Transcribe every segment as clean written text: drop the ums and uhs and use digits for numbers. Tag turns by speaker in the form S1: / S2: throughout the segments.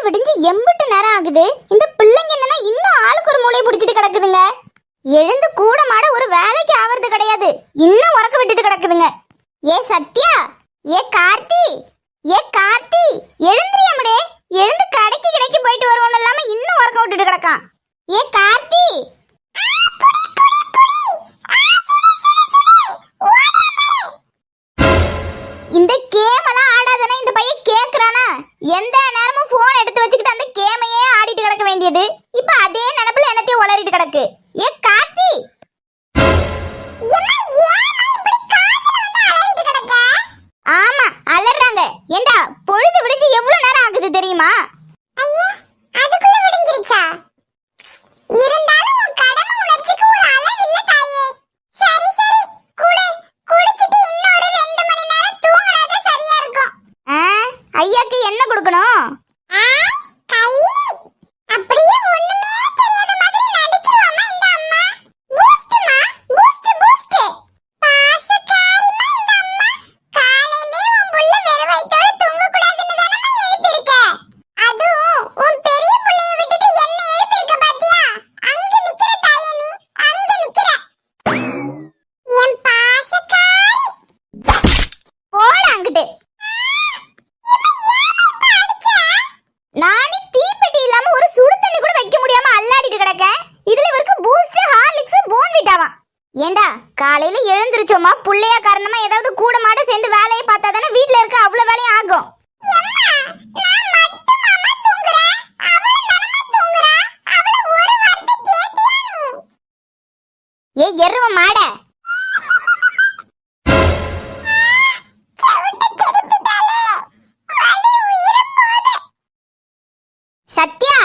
S1: விடிஞ்சு எம்பிட்டு நேரம் ஆகுது. இந்த பிள்ளைங்க என்னன்னா இன்னும் ஆளுக்கு ஒரு மூளையை பிடிச்சிட்டு கிடக்குதுங்க. எழுந்து கூட மாட ஒரு வேலைக்கு ஆவறது கிடையாது. இன்னும் உறக்க விட்டுட்டு கிடக்குதுங்க. ஏ சத்யா, ஏ கார்த்தி, ஏ கார்த்தி, எழுந்திரியாமடே. எழுந்து கடைக்கு கடைக்கு போயிட்டு வருவோம் இல்லாம இன்னும் உறக்க விட்டுட்டு கிடக்கான். ஏ கார்த்தி, இந்த கேம் எல்லாம் ஆடாதனா இந்த பையன் கேக்குறானா? எந்த நேரமும் போன் எடுத்து வச்சுக்கிட்டு அந்த கேமையே ஆடிட்டு கிடக்க வேண்டியது. இப்ப அதே நினைப்புல என்னத்தையும் உளறிட்டு கிடக்கு. ஏ கார்த்தி, ஆமா அலறாங்க. ஏண்டா பொழுது விடிஞ்சு எவ்வளவு நேரம் ஆகுது தெரியுமா?
S2: ஐயா, அதுக்குள்ள விடிஞ்சிருச்சா? இருந்தாலும் உன் கடமை உணர்ச்சிக்கு ஒரு அளவு இல்ல தாயே. சரி சரி, குடிச்சிட்டு இன்னொரு 2 மணி நேரம் தூங்குறது சரியா இருக்கும்.
S1: ஐயாக்கு என்ன கொடுக்கணும்?
S2: கள்ளி, அப்படியே ஒண்ணுமே தெரியாத மாதிரி நடிச்சிருவாமா இந்த அம்மா. பூஸ்ட்மா, பூஸ்ட். பாசக்காரிமா இந்த அம்மா. காலையிலே உன் புள்ள வெறும் வயித்தோட தூங்க கூடாதுன்னு தானம்மா எழுப்பிருக்க. அதுவும் உன் பெரிய புள்ளைய விட்டுட்டு என்ன எழுப்பிருக்க பாத்தியா? அங்க நிக்கிற தாயே நீ, அங்க நிக்கிற. என் பாசக்காரி.
S1: போடா அங்கிட்டு. நானே தீப்பெட்டி இல்லாம ஒரு சுடு தண்ணி கூட வைக்க முடியாம அல்லாடிட்டு கிடக்கேன். இதுல இவருக்கு பூஸ்ட், ஹார்லிக்ஸ், போன்விட்டாவா. ஏண்டா காலையில எழுந்திருச்சோமா புள்ளையா காரணமா ஏதாவது கூட மாட சேர்ந்து வேலையை பார்த்தா தானே வீட்ல இருக்க அவ்வளவு வேலையும் ஆகும். ஏ எருவ மாட, சத்யா,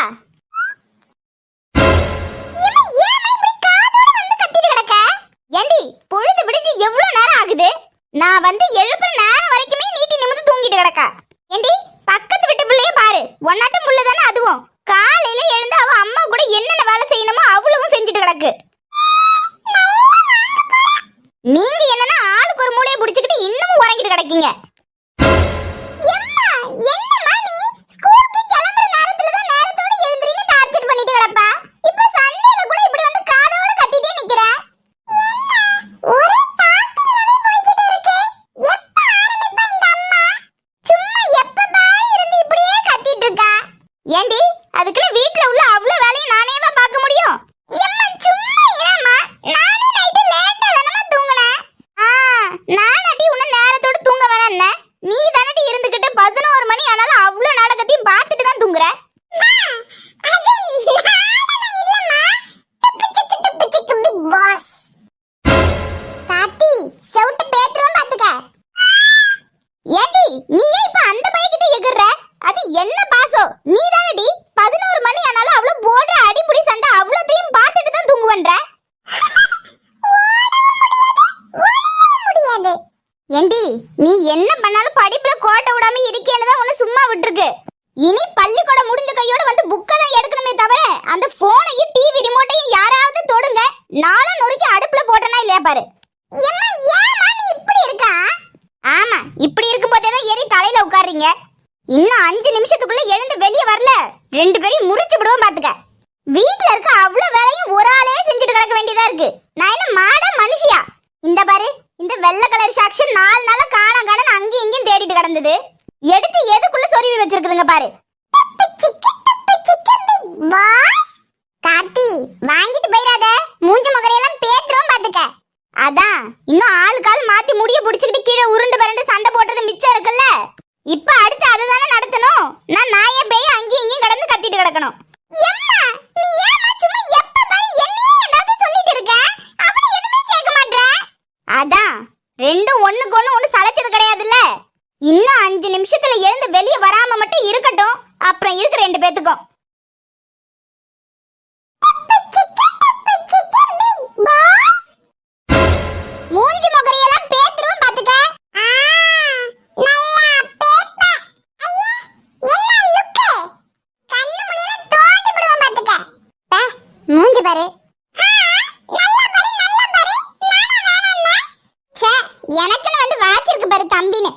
S1: ஏண்டி பொழுது விடிஞ்சு எவ்வளவு நேரம் ஆகுது? நான் வந்து எழுப்புற நேரம் வரைக்குமே நீட்டி நிமிந்து தூங்கிட்டு கிடக்கா. ஏண்டி பக்கத்து வீட்டு பிள்ளைய பாரு, ஒன்னாட்டம் புள்ள தானே அதுவும். காலையில எழுந்து அவ அம்மா கூட என்னென்ன வேலை செய்யணுமோ அவ்வளவும் செஞ்சுட்டு கிடக்கு. நீங்க என்னன்னா ஆளுக்கு ஒரு மூளையை பிடிச்சுக்கிட்டு இன்னமும் உறங்கிட்டு கிடக்கீங்க. ஏண்டி அதுக்குள்ள வீட்ல உள்ள அவ்வளவு வேலையும் நானேவா பார்க்க முடியும்? நானடி உன்ன நேரத்தோட தூங்க வேணாம்னே. நீ தானடி இருந்துகிட்டு 11 மணி ஆனாலும் அவ்வளவு நாடகத்தையும் பார்த்துட்டு தான் தூங்குற. கார்த்தி, செவுட்டு பேத்ரோம் பாத்துக்க. ஏண்டி நீ இப்ப அந்த பையகிட்ட எகுற? அது என்ன பாசம்? நீ தானடி 11 மணி ஆனாலும் அவ்வளவு போடுற அடிப்புடி சண்டை அவ்வளோத்தையும் பார்த்துட்டு தான் தூங்குவன்ற. ஏண்டி நீ என்ன பண்ணாலும் படிப்புல கோட்டை விடாம இருக்கேன்னு தான் உன்னை சும்மா விட்டுருக்கு. இனி பள்ளிக்கூடம் முடிஞ்ச கையோட வந்து புக்கை தான் எடுக்கணுமே தவிர அந்த போனையும் டிவி ரிமோட்டையும் யாராவது தொடுங்க, நானும் நொறுக்கி அடுப்புல போட்டனா இல்லையா பாரு. இப்படி இருக்கா? ஆமா, இப்படி இருக்கும் போதே தான் ஏறி தலையில உட்காருங்க. இன்னும் 5 நிமிஷத்துக்குள்ள எழுந்து வெளியே வரல 2 பேரையும் முறிச்சு விடுவோம் பாத்துக்க. வீட்டுல இருக்க அவ்வளவு வேலையும் ஒரு ஆளே செஞ்சுட்டு கிடக்க வேண்டியதா இருக்கு. நான் என்ன மாட மனுஷியா? இந்த பாரு, இந்த வெள்ளை கலர் சாக்ஷன் 4 நாளா காணான்னு அங்கேயும் இங்கேயும் தேடிட்டு கிடந்தது. எடுத்து எதுக்குள்ள சொருவி வச்சிருக்குதுங்க பாரு. கார்த்தி, வாங்கிட்டு போயிடாத. மூஞ்ச முகரையெல்லாம் பேத்துறோம் பாத்துக்க. அதான் இன்னும் ஆளுக்கால் மாத்தி முடிய புடிச்சுக்கிட்டு கீழே உருண்டு பரண்டு சண்டை போடுறது மிச்சம் இருக்குல்ல. இப்ப அடுத்து அதுதானே நடத்தணும். நான் நாயே பேய் அங்கேயும் இங்கேயும் கடந்து கத்திட்டு கிடக்கணும். அதான் ரெண்டும் ஒண்ணுக்கு ஒண்ணு சளைச்சது கிடையாதுல்ல. இன்னும் 5 நிமிஷத்துல எழுந்து வெளியே வராம மட்டும் இருக்கட்டும். அப்புறம் இருக்கு 2 பேத்துக்கும். மூஞ்சி முகரையெல்லாம் பேத்துருவோம் பாத்துக்க. மூஞ்சி பாரு. எனக்குன்னு வந்து வாச்சிருக்கு பாரு தம்பின்னு.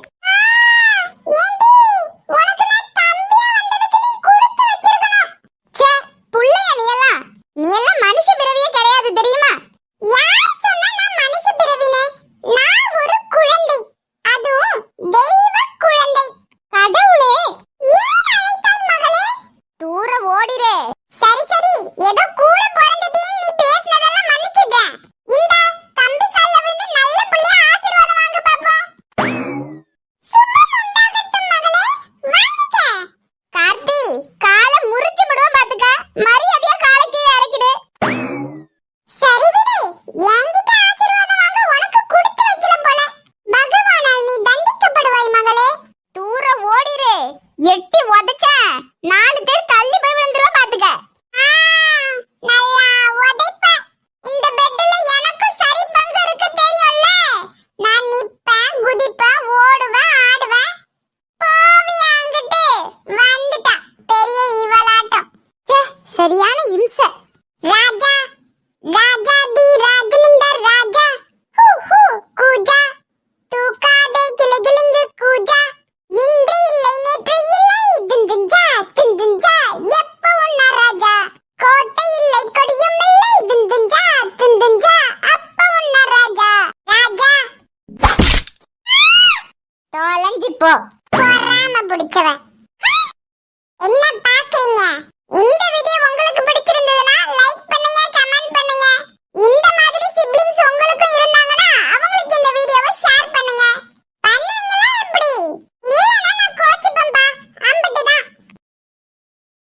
S2: மகளே.
S1: தூர ஓடிரு. எட்டி உதைச்ச 4 பேர் தள்ளி போய் விழுந்துருவா பாத்துக்க.
S2: ஆ, நல்லா உதைப்ப. இந்த பெட்ல எனக்கும் சரி பங்கு இருக்கு தெரியும்ல. நான் நிப்பேன், குதிப்பேன், ஓடுவேன், ஆடுவேன். போவியா அங்கிட்டு? வந்துட்டா பெரிய இவளாட்டம்.
S1: சரியான